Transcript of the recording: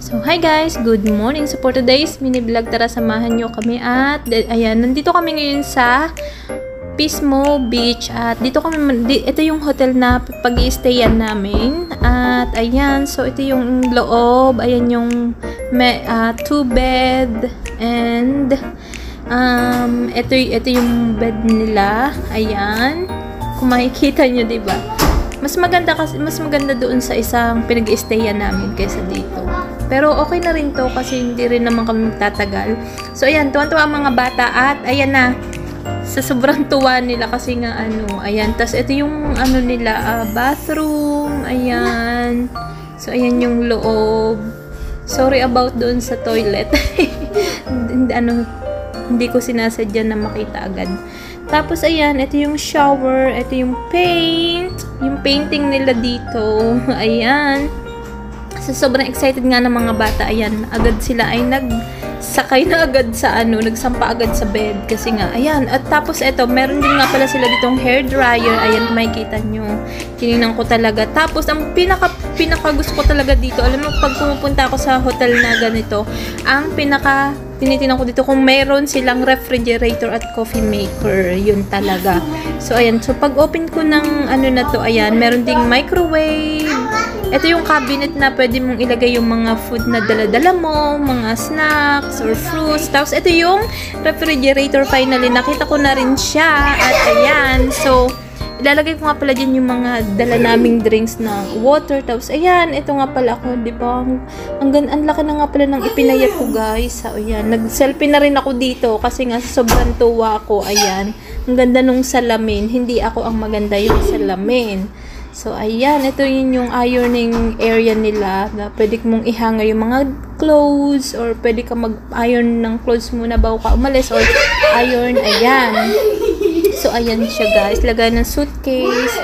So, hi guys! Good morning! So, for today's mini vlog, tara samahan nyo kami at, ayan, nandito kami ngayon sa Pismo Beach at dito kami, ito yung hotel na pag-i-stayan namin at ayan, so ito yung loob, ayan yung 2 bed and ito yung bed nila, ayan, kung makikita nyo, diba? Mas maganda doon sa isang pinag-i-stayan namin kaysa dito. Pero okay na rin to kasi hindi rin naman kami magtatagal. So ayan, tuwan-tuwa ang mga bata at ayan na. Sa sobrang tuwa nila kasi nga ayan. Tas ito yung nila, bathroom, ayan. So ayan yung loob. Sorry about doon sa toilet. Hindi ko sinasadya na makita agad. Tapos, ayan, ito yung shower, ito yung yung painting nila dito, ayan. So, sobrang excited nga ng mga bata, ayan, agad sila ay nagsakay na agad sa nagsampa agad sa bed, kasi nga, ayan, at tapos ito, meron din nga pala sila ditong hair dryer, ayan, makikita nyo, tinignan ko talaga. Tapos, ang pinaka gusto ko talaga dito, alam mo, pag pumupunta ako sa hotel na ganito, ang tinitingnan ko dito kung meron silang refrigerator at coffee maker. Yun talaga. So, ayan. So, pag open ko ng na to, ayan, meron ding microwave. Ito yung cabinet na pwede mong ilagay yung mga food na dala-dala mo, mga snacks or fruits. Tapos, ito yung refrigerator finally. Nakita ko na rin siya. At ayan. So, ilalagay ko nga pala dyan yung mga dala naming drinks na water. Tapos, ayan, ito nga pala ako, di ba? Ang laki na nga pala ng ipinayat ko, guys. So, ayan, nag-selfie na rin ako dito kasi nga sobrang tuwa ko, ayan. Ang ganda nung salamin. Hindi ako ang maganda yung salamin. So, ayan, ito yung ironing area nila na pwede mong ihanger yung mga clothes or pwede ka mag-iron ng clothes muna bago ka umalis or iron, ayan. So, ayan siya guys. Lagay ng suitcase.